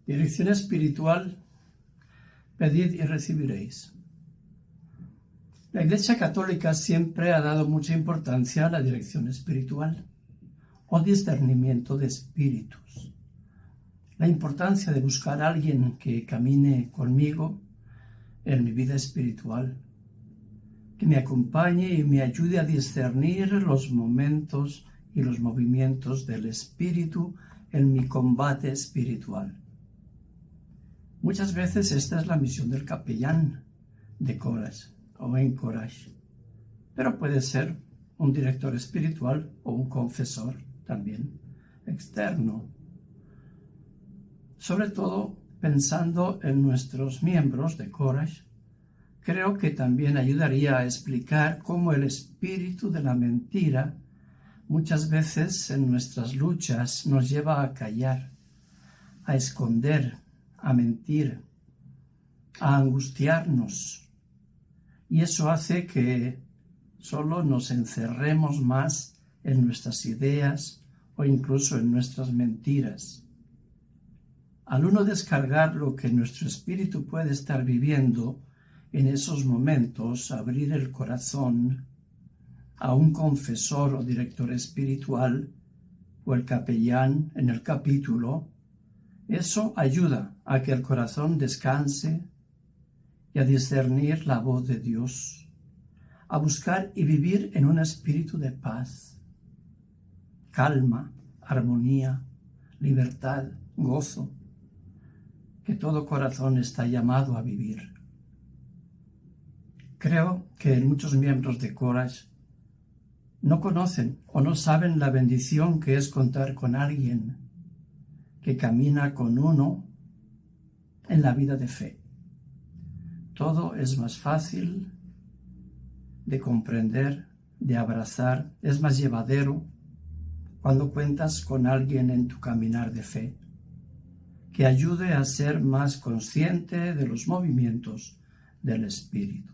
Dirección espiritual, pedid y recibiréis. La Iglesia Católica siempre ha dado mucha importancia a la dirección espiritual o discernimiento de espíritus. La importancia de buscar a alguien que camine conmigo en mi vida espiritual, que me acompañe y me ayude a discernir los momentos y los movimientos del espíritu en mi combate espiritual. Muchas veces esta es la misión del capellán de Courage o en Courage, pero puede ser un director espiritual o un confesor también externo. Sobre todo pensando en nuestros miembros de Courage, creo que también ayudaría a explicar cómo el espíritu de la mentira muchas veces en nuestras luchas nos lleva a callar, a esconder, a mentir, a angustiarnos. Y eso hace que solo nos encerremos más en nuestras ideas o incluso en nuestras mentiras. Al uno descargar lo que nuestro espíritu puede estar viviendo en esos momentos, abrir el corazón a un confesor o director espiritual o el capellán en el capítulo, eso ayuda a que el corazón descanse y a discernir la voz de Dios, a buscar y vivir en un espíritu de paz, calma, armonía, libertad, gozo, que todo corazón está llamado a vivir. Creo que muchos miembros de Courage no conocen o no saben la bendición que es contar con alguien que camina con uno en la vida de fe. Todo es más fácil de comprender, de abrazar, es más llevadero cuando cuentas con alguien en tu caminar de fe, que ayude a ser más consciente de los movimientos del espíritu.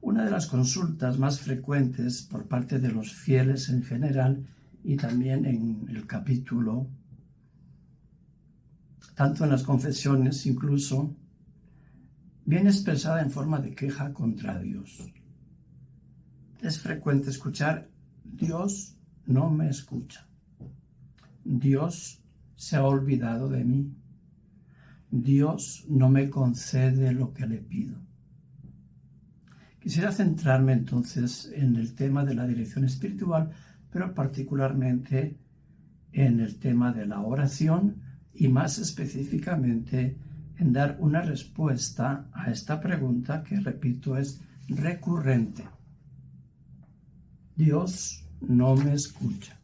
Una de las consultas más frecuentes por parte de los fieles en general y también en el capítulo, tanto en las confesiones incluso, viene expresada en forma de queja contra Dios. Es frecuente escuchar: Dios no me escucha. Dios se ha olvidado de mí. Dios no me concede lo que le pido. Quisiera centrarme entonces en el tema de la dirección espiritual, pero particularmente en el tema de la oración y más específicamente en dar una respuesta a esta pregunta que, repito, es recurrente. Dios no me escucha.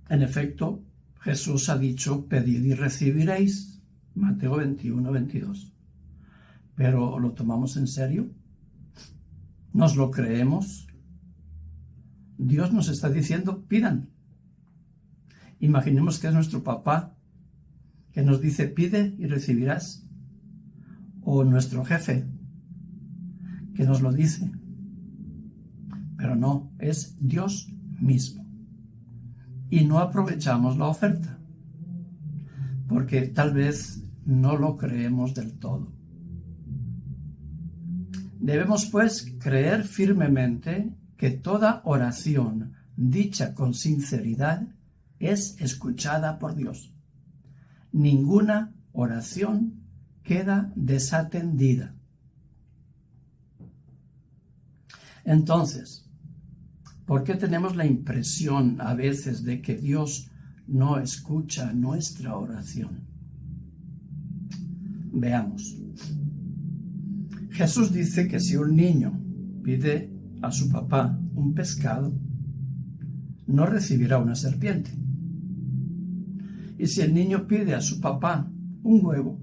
En efecto, Jesús ha dicho: pedid y recibiréis, Mateo 21, 22. ¿Pero lo tomamos en serio? ¿Nos lo creemos? Dios nos está diciendo: pidan. Imaginemos que es nuestro papá que nos dice: pide y recibirás. O nuestro jefe que nos lo dice. Pero no, es Dios mismo. Y no aprovechamos la oferta, porque tal vez no lo creemos del todo. Debemos, pues, creer firmemente que toda oración dicha con sinceridad es escuchada por Dios. Ninguna oración queda desatendida. Entonces, ¿por qué tenemos la impresión a veces de que Dios no escucha nuestra oración? Veamos. Jesús dice que si un niño pide a su papá un pescado, no recibirá una serpiente. Y si el niño pide a su papá un huevo,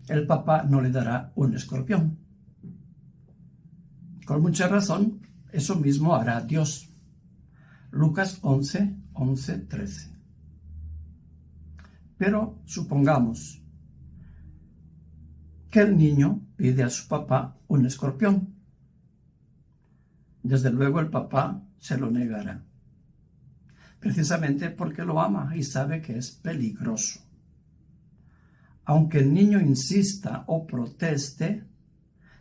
el papá no le dará un escorpión. Con mucha razón, eso mismo hará Dios. Lucas 11, 11, 13. Pero supongamos que el niño pide a su papá un escorpión. Desde luego el papá se lo negará. precisamente porque lo ama y sabe que es peligroso. Aunque el niño insista o proteste,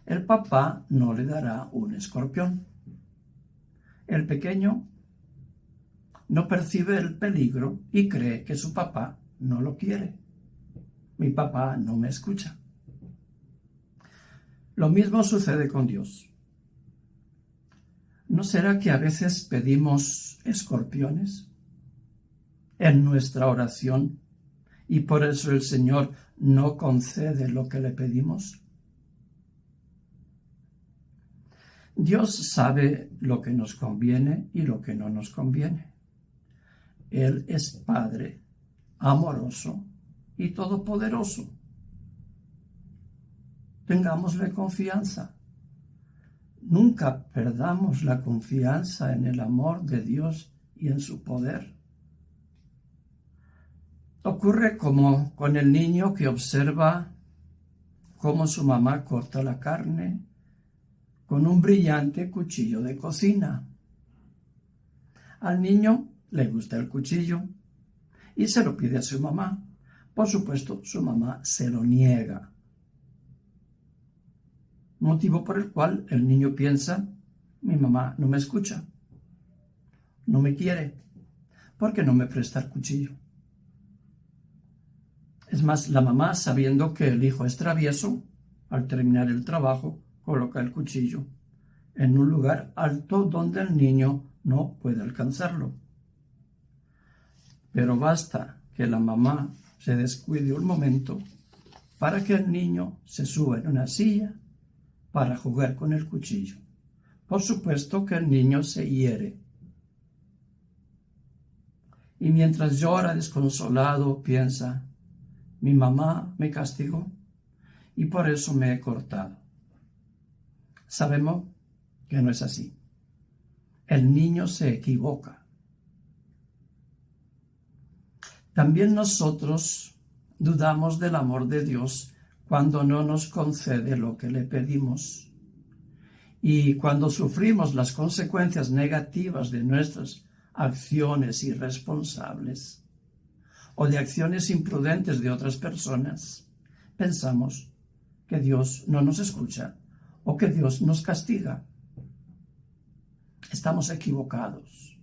el papá no le dará un escorpión. El pequeño no percibe el peligro y cree que su papá no lo quiere. Mi papá no me escucha. Lo mismo sucede con Dios. ¿No será que a veces pedimos escorpiones en nuestra oración y por eso el Señor no concede lo que le pedimos? Dios sabe lo que nos conviene y lo que no nos conviene. Él es Padre, amoroso y todopoderoso. Tengámosle confianza. Nunca perdamos la confianza en el amor de Dios y en su poder. Ocurre como con el niño que observa cómo su mamá corta la carne con un brillante cuchillo de cocina. Al niño le gusta el cuchillo y se lo pide a su mamá. Por supuesto, su mamá se lo niega. Motivo por el cual el niño piensa, mi mamá no me escucha, no me quiere, porque no me presta el cuchillo. Es más, la mamá, sabiendo que el hijo es travieso, al terminar el trabajo, coloca el cuchillo en un lugar alto donde el niño no puede alcanzarlo. Pero basta que la mamá se descuide un momento para que el niño se suba en una silla para jugar con el cuchillo. Por supuesto que el niño se hiere. Y mientras llora desconsolado, piensa, mi mamá me castigó y por eso me he cortado. Sabemos que no es así. El niño se equivoca. También nosotros dudamos del amor de Dios cuando no nos concede lo que le pedimos. Y cuando sufrimos las consecuencias negativas de nuestras acciones irresponsables o de acciones imprudentes de otras personas, pensamos que Dios no nos escucha o que Dios nos castiga. Estamos equivocados.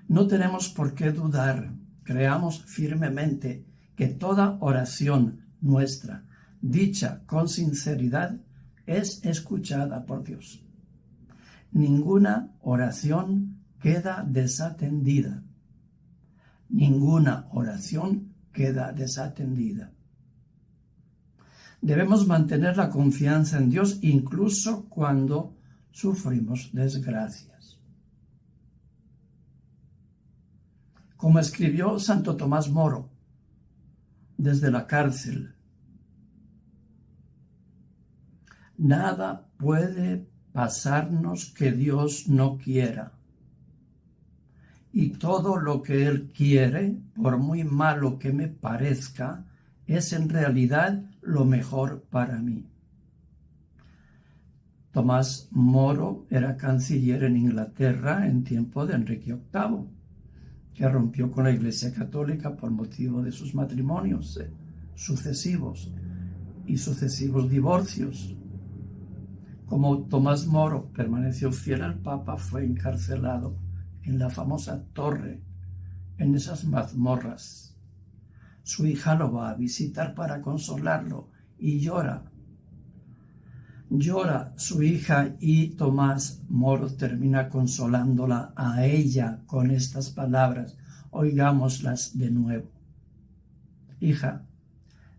No tenemos por qué dudar. Creamos firmemente que toda oración nuestra, dicha con sinceridad, es escuchada por Dios. Ninguna oración queda desatendida. Ninguna oración queda desatendida. Debemos mantener la confianza en Dios incluso cuando sufrimos desgracias. Como escribió Santo Tomás Moro desde la cárcel, nada puede pasarnos que Dios no quiera. Y todo lo que Él quiere, por muy malo que me parezca, es en realidad lo mejor para mí. Tomás Moro era canciller en Inglaterra en tiempo de Enrique VIII, que rompió con la Iglesia Católica por motivo de sus matrimonios sucesivos y sucesivos divorcios. Como Tomás Moro permaneció fiel al Papa, fue encarcelado en la famosa torre, en esas mazmorras. Su hija lo va a visitar para consolarlo y llora. Llora su hija y Tomás Moro termina consolándola a ella con estas palabras. Oigámoslas de nuevo. Hija,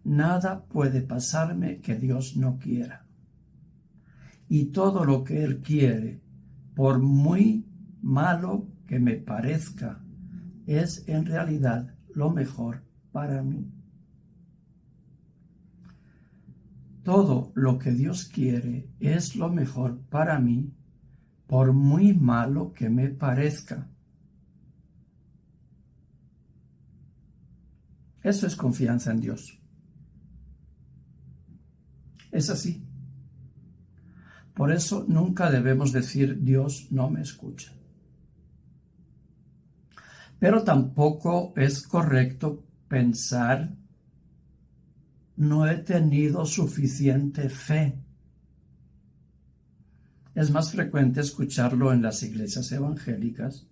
nada puede pasarme que Dios no quiera. Y todo lo que Él quiere, por muy malo que me parezca, es en realidad lo mejor para mí. Todo lo que Dios quiere es lo mejor para mí, por muy malo que me parezca. Eso es confianza en Dios. Es así. Por eso nunca debemos decir Dios no me escucha. Pero tampoco es correcto pensar: no he tenido suficiente fe. Es más frecuente escucharlo en las iglesias evangélicas: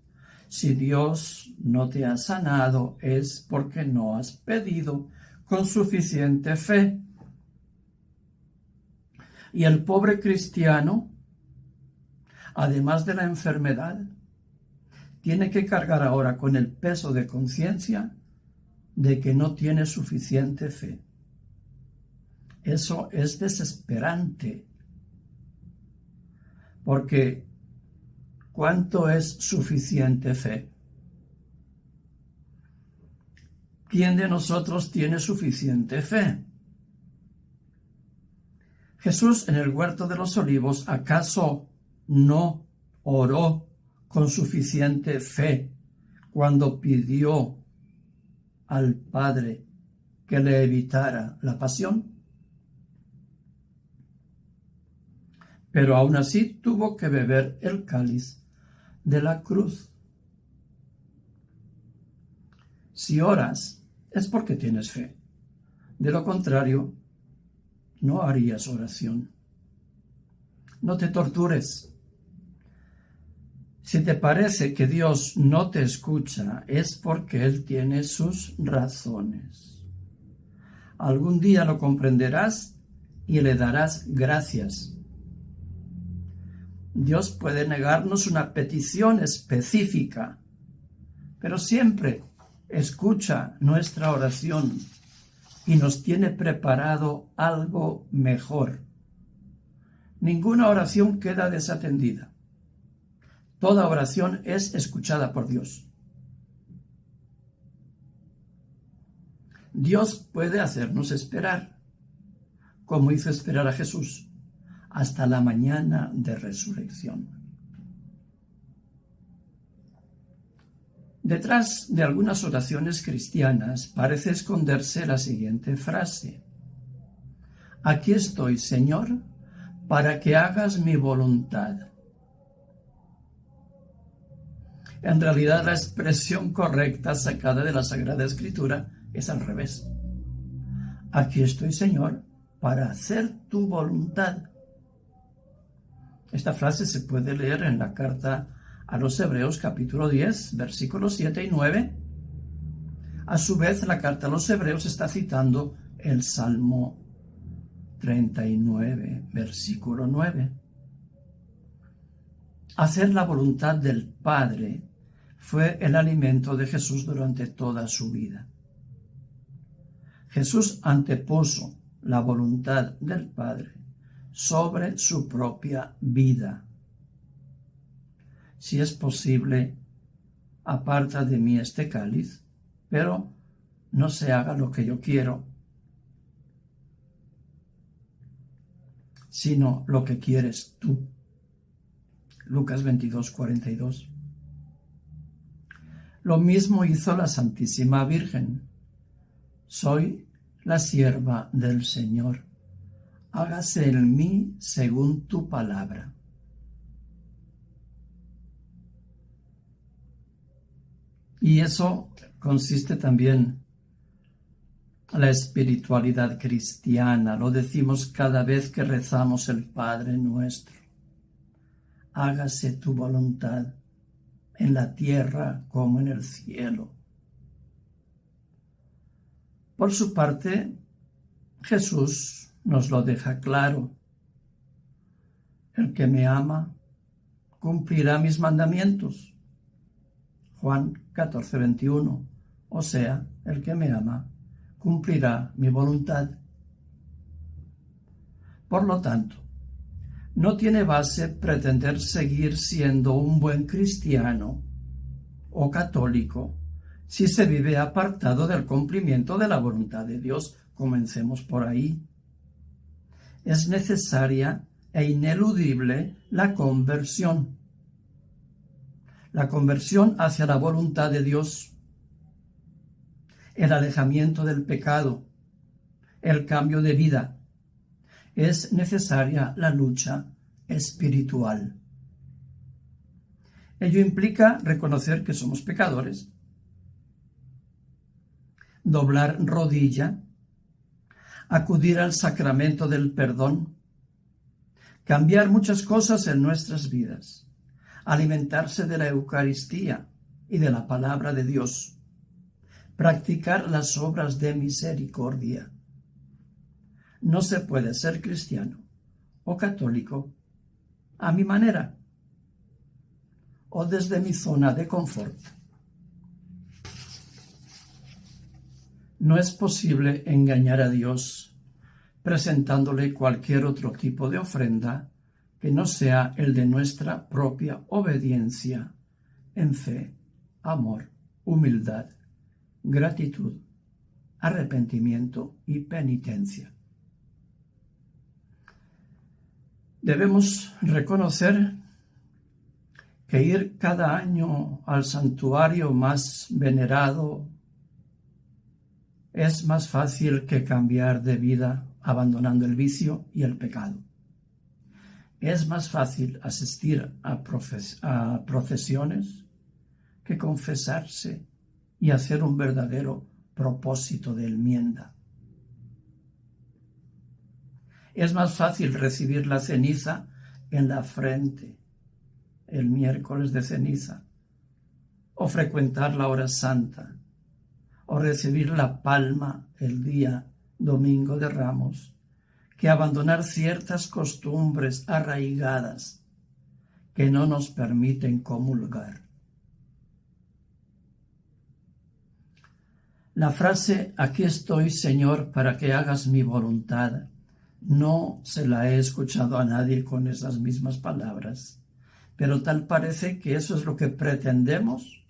si Dios no te ha sanado es porque no has pedido con suficiente fe. Y el pobre cristiano, además de la enfermedad, tiene que cargar ahora con el peso de conciencia de que no tiene suficiente fe. Eso es desesperante, porque ¿cuánto es suficiente fe? ¿Quién de nosotros tiene suficiente fe? Jesús en el huerto de los olivos, ¿acaso no oró con suficiente fe cuando pidió al Padre que le evitara la pasión? Pero aún así tuvo que beber el cáliz de la cruz. Si oras, es porque tienes fe. De lo contrario, no harías oración. No te tortures. Si te parece que Dios no te escucha, es porque Él tiene sus razones. Algún día lo comprenderás y le darás gracias. Dios puede negarnos una petición específica, pero siempre escucha nuestra oración y nos tiene preparado algo mejor. Ninguna oración queda desatendida. Toda oración es escuchada por Dios. Dios puede hacernos esperar, como hizo esperar a Jesús, hasta la mañana de resurrección. Detrás de algunas oraciones cristianas parece esconderse la siguiente frase: aquí estoy, Señor, para que hagas mi voluntad. En realidad, la expresión correcta sacada de la Sagrada Escritura es al revés. Aquí estoy, Señor, para hacer tu voluntad. Esta frase se puede leer en la carta a los Hebreos capítulo 10, versículos 7 y 9. A su vez, la carta a los Hebreos está citando el Salmo 39, versículo 9. Hacer la voluntad del Padre fue el alimento de Jesús durante toda su vida. Jesús antepuso la voluntad del Padre sobre su propia vida. Si es posible, aparta de mí este cáliz, pero no se haga lo que yo quiero, sino lo que quieres tú. Lucas 22, 42. Lo mismo hizo la Santísima Virgen. Soy la sierva del Señor. Hágase en mí según tu palabra. Y eso consiste también en la espiritualidad cristiana. Lo decimos cada vez que rezamos el Padre Nuestro. Hágase tu voluntad en la tierra como en el cielo. Por su parte, Jesús nos lo deja claro. El que me ama cumplirá mis mandamientos. Juan 14, 21. O sea, el que me ama cumplirá mi voluntad. Por lo tanto, no tiene base pretender seguir siendo un buen cristiano o católico si se vive apartado del cumplimiento de la voluntad de Dios. Comencemos por ahí. Es necesaria e ineludible la conversión. La conversión hacia la voluntad de Dios, el alejamiento del pecado, el cambio de vida. Es necesaria la lucha espiritual. Ello implica reconocer que somos pecadores doblar rodilla, acudir al sacramento del perdón, cambiar muchas cosas en nuestras vidas, alimentarse de la Eucaristía y de la palabra de Dios, practicar las obras de misericordia. No se puede ser cristiano o católico a mi manera o desde mi zona de confort. No es posible engañar a Dios presentándole cualquier otro tipo de ofrenda que no sea el de nuestra propia obediencia en fe, amor, humildad, gratitud, arrepentimiento y penitencia. Debemos reconocer que ir cada año al santuario más venerado es más fácil que cambiar de vida abandonando el vicio y el pecado. Es más fácil asistir a procesiones que confesarse y hacer un verdadero propósito de enmienda. Es más fácil recibir la ceniza en la frente el miércoles de ceniza, o frecuentar la hora santa, o recibir la palma el día domingo de Ramos, que abandonar ciertas costumbres arraigadas que no nos permiten comulgar. La frase «Aquí estoy, Señor, para que hagas mi voluntad» no se la he escuchado a nadie con esas mismas palabras, pero tal parece que eso es lo que pretendemos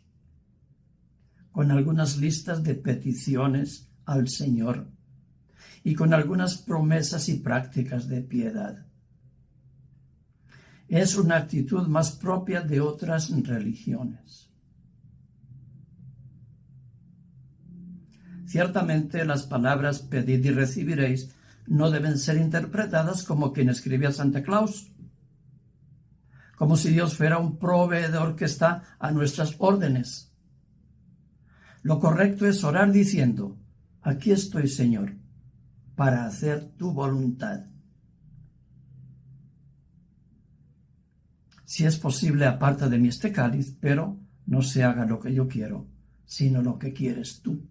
con algunas listas de peticiones al Señor y con algunas promesas y prácticas de piedad. Es una actitud más propia de otras religiones. Ciertamente las palabras «pedid y recibiréis» no deben ser interpretadas como quien escribe a Santa Claus, como si Dios fuera un proveedor que está a nuestras órdenes. Lo correcto es orar diciendo: «Aquí estoy, Señor, para hacer tu voluntad». Si es posible, aparta de mí este cáliz, pero no se haga lo que yo quiero, sino lo que quieres tú.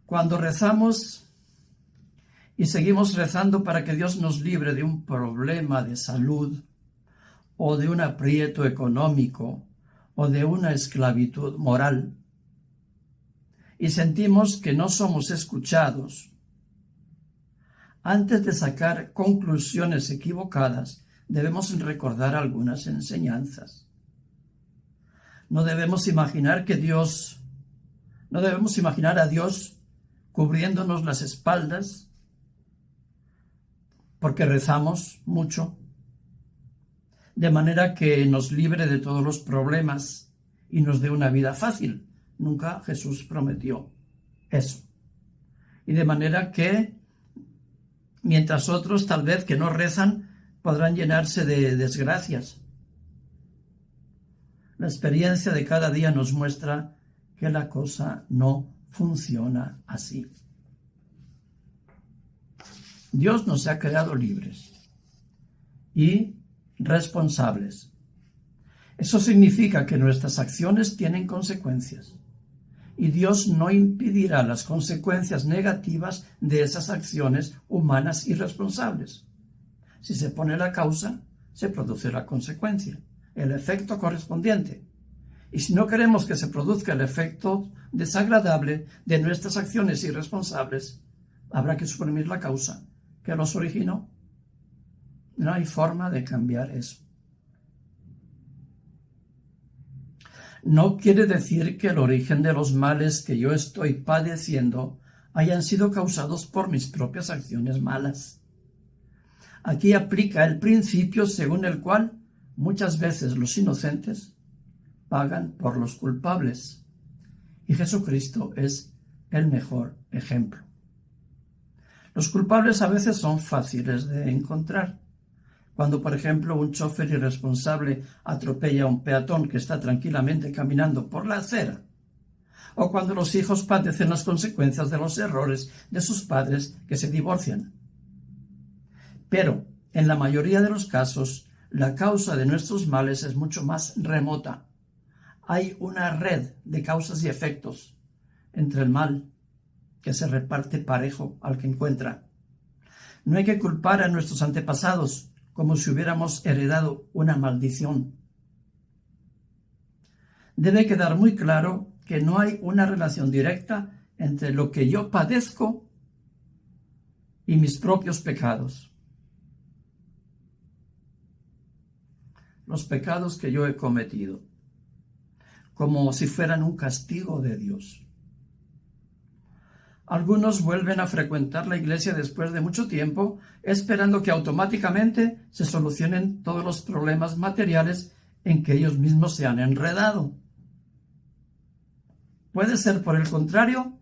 Cuando rezamos y seguimos rezando para que Dios nos libre de un problema de salud o de un aprieto económico o de una esclavitud moral, y sentimos que no somos escuchados, antes de sacar conclusiones equivocadas, debemos recordar algunas enseñanzas. No debemos imaginar a Dios cubriéndonos las espaldas porque rezamos mucho, de manera que nos libre de todos los problemas y nos dé una vida fácil. Nunca Jesús prometió eso. Y de manera que, mientras otros tal vez que no rezan, podrán llenarse de desgracias. La experiencia de cada día nos muestra que la cosa no funciona así. Dios nos ha creado libres y responsables. Eso significa que nuestras acciones tienen consecuencias y Dios no impedirá las consecuencias negativas de esas acciones humanas irresponsables. Si se pone la causa, se produce la consecuencia, el efecto correspondiente. Y si no queremos que se produzca el efecto desagradable de nuestras acciones irresponsables, habrá que suprimir la causa que los originó. No hay forma de cambiar eso. No quiere decir que el origen de los males que yo estoy padeciendo hayan sido causados por mis propias acciones malas. Aquí aplica el principio según el cual muchas veces los inocentes pagan por los culpables, y Jesucristo es el mejor ejemplo. Los culpables a veces son fáciles de encontrar. Cuando, por ejemplo, un chofer irresponsable atropella a un peatón que está tranquilamente caminando por la acera, o cuando los hijos padecen las consecuencias de los errores de sus padres que se divorcian. Pero, en la mayoría de los casos, la causa de nuestros males es mucho más remota. Hay una red de causas y efectos entre el mal que se reparte parejo al que encuentra. No hay que culpar a nuestros antepasados como si hubiéramos heredado una maldición. Debe quedar muy claro que no hay una relación directa entre lo que yo padezco y mis propios pecados. Los pecados que yo he cometido, como si fueran un castigo de Dios. Algunos vuelven a frecuentar la iglesia después de mucho tiempo, esperando que automáticamente se solucionen todos los problemas materiales en que ellos mismos se han enredado. Puede ser, por el contrario,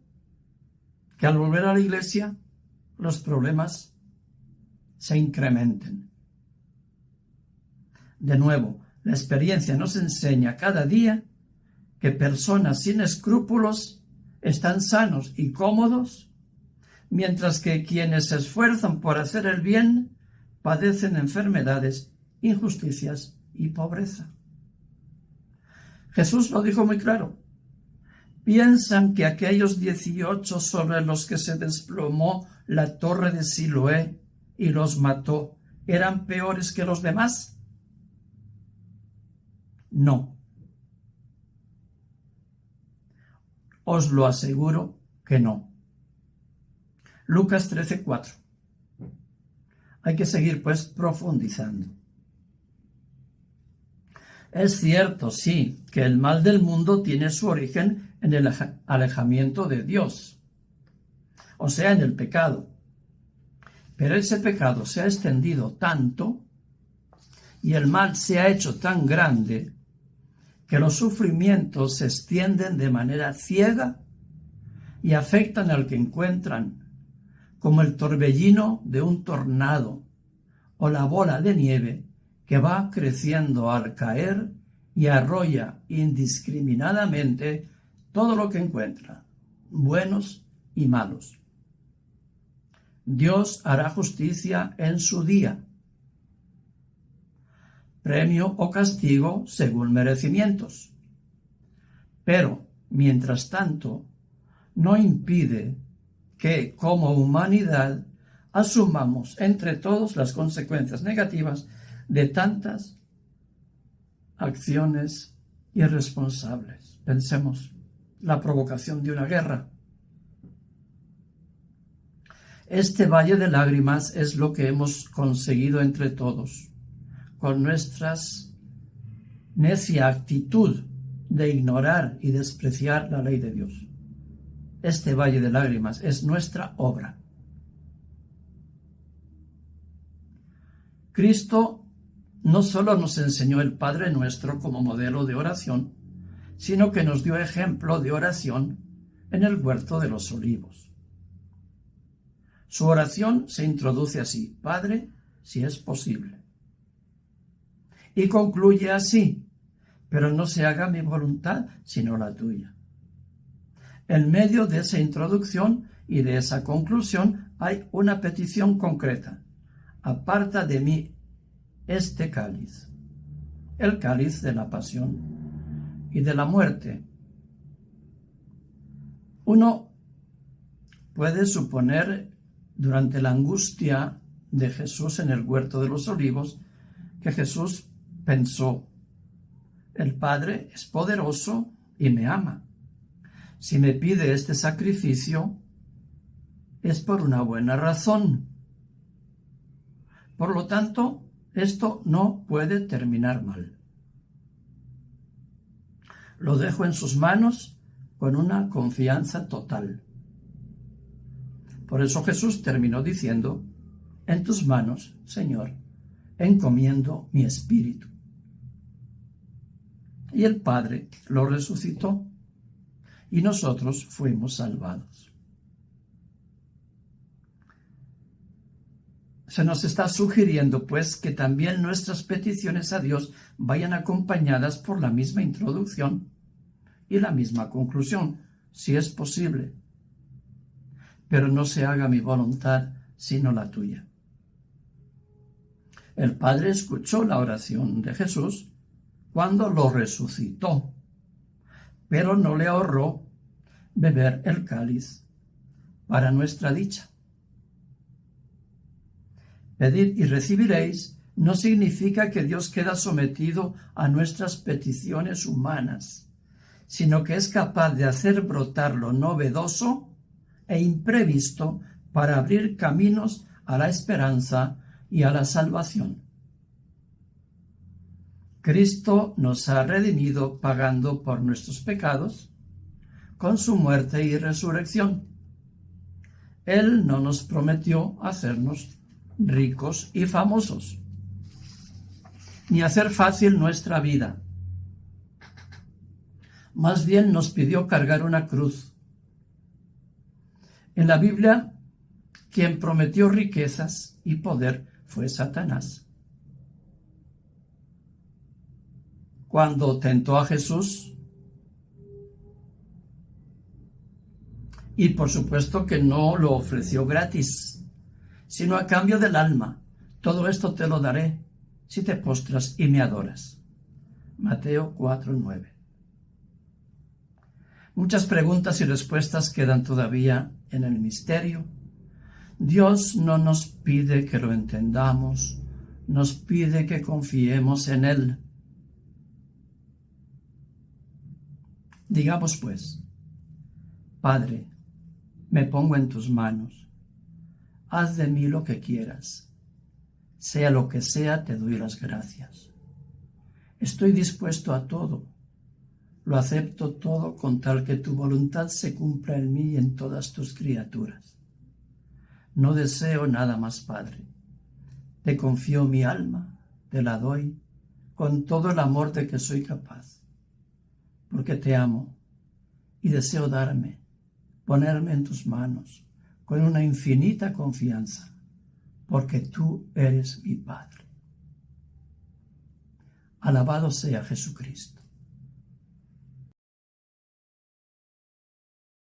que al volver a la iglesia los problemas se incrementen. De nuevo, la experiencia nos enseña cada día que personas sin escrúpulos están sanos y cómodos, mientras que quienes se esfuerzan por hacer el bien padecen enfermedades, injusticias y pobreza. Jesús lo dijo muy claro. ¿Piensan que aquellos 18 sobre los que se desplomó la torre de Siloé y los mató eran peores que los demás? No. Os lo aseguro que no. Lucas 13:4. Hay que seguir, pues, profundizando. Es cierto, sí, que el mal del mundo tiene su origen en el alejamiento de Dios, o sea, en el pecado. Pero ese pecado se ha extendido tanto y el mal se ha hecho tan grande que los sufrimientos se extienden de manera ciega y afectan al que encuentran, como el torbellino de un tornado o la bola de nieve que va creciendo al caer y arrolla indiscriminadamente todo lo que encuentra, buenos y malos. Dios hará justicia en su día, premio o castigo según merecimientos. Pero, mientras tanto, no impide que, como humanidad, asumamos entre todos las consecuencias negativas de tantas acciones irresponsables. Pensemos, la provocación de una guerra. Este valle de lágrimas es lo que hemos conseguido entre todos, con nuestra necia actitud de ignorar y despreciar la ley de Dios. Este valle de lágrimas es nuestra obra. Cristo no solo nos enseñó el Padre Nuestro como modelo de oración, sino que nos dio ejemplo de oración en el huerto de los olivos. Su oración se introduce así: Padre, si es posible. Y concluye así: pero no se haga mi voluntad, sino la tuya. En medio de esa introducción y de esa conclusión hay una petición concreta: aparta de mí este cáliz, el cáliz de la pasión y de la muerte. Uno puede suponer, durante la angustia de Jesús en el huerto de los olivos, que Jesús pensó: el Padre es poderoso y me ama. Si me pide este sacrificio, es por una buena razón. Por lo tanto, esto no puede terminar mal. Lo dejo en sus manos con una confianza total. Por eso Jesús terminó diciendo: en tus manos, Señor, encomiendo mi espíritu. Y el Padre lo resucitó y nosotros fuimos salvados. Se nos está sugiriendo, pues, que también nuestras peticiones a Dios vayan acompañadas por la misma introducción y la misma conclusión, si es posible. Pero no se haga mi voluntad, sino la tuya. El Padre escuchó la oración de Jesús cuando lo resucitó, pero no le ahorró beber el cáliz para nuestra dicha. Pedid y recibiréis no significa que Dios queda sometido a nuestras peticiones humanas, sino que es capaz de hacer brotar lo novedoso e imprevisto para abrir caminos a la esperanza y a la salvación. Cristo nos ha redimido pagando por nuestros pecados con su muerte y resurrección. Él no nos prometió hacernos ricos y famosos, ni hacer fácil nuestra vida. Más bien nos pidió cargar una cruz. En la Biblia, quien prometió riquezas y poder fue Satanás. Cuando tentó a Jesús, y por supuesto que no lo ofreció gratis, sino a cambio del alma. Todo esto te lo daré si te postras y me adoras. Mateo 4:9. Muchas preguntas y respuestas quedan todavía en el misterio. Dios no nos pide que lo entendamos, nos pide que confiemos en Él. Digamos pues: Padre, me pongo en tus manos. Haz de mí lo que quieras. Sea lo que sea, te doy las gracias. Estoy dispuesto a todo. Lo acepto todo con tal que tu voluntad se cumpla en mí y en todas tus criaturas. No deseo nada más, Padre. Te confío mi alma, te la doy con todo el amor de que soy capaz, porque te amo y deseo ponerme en tus manos con una infinita confianza, porque tú eres mi Padre. Alabado sea Jesucristo.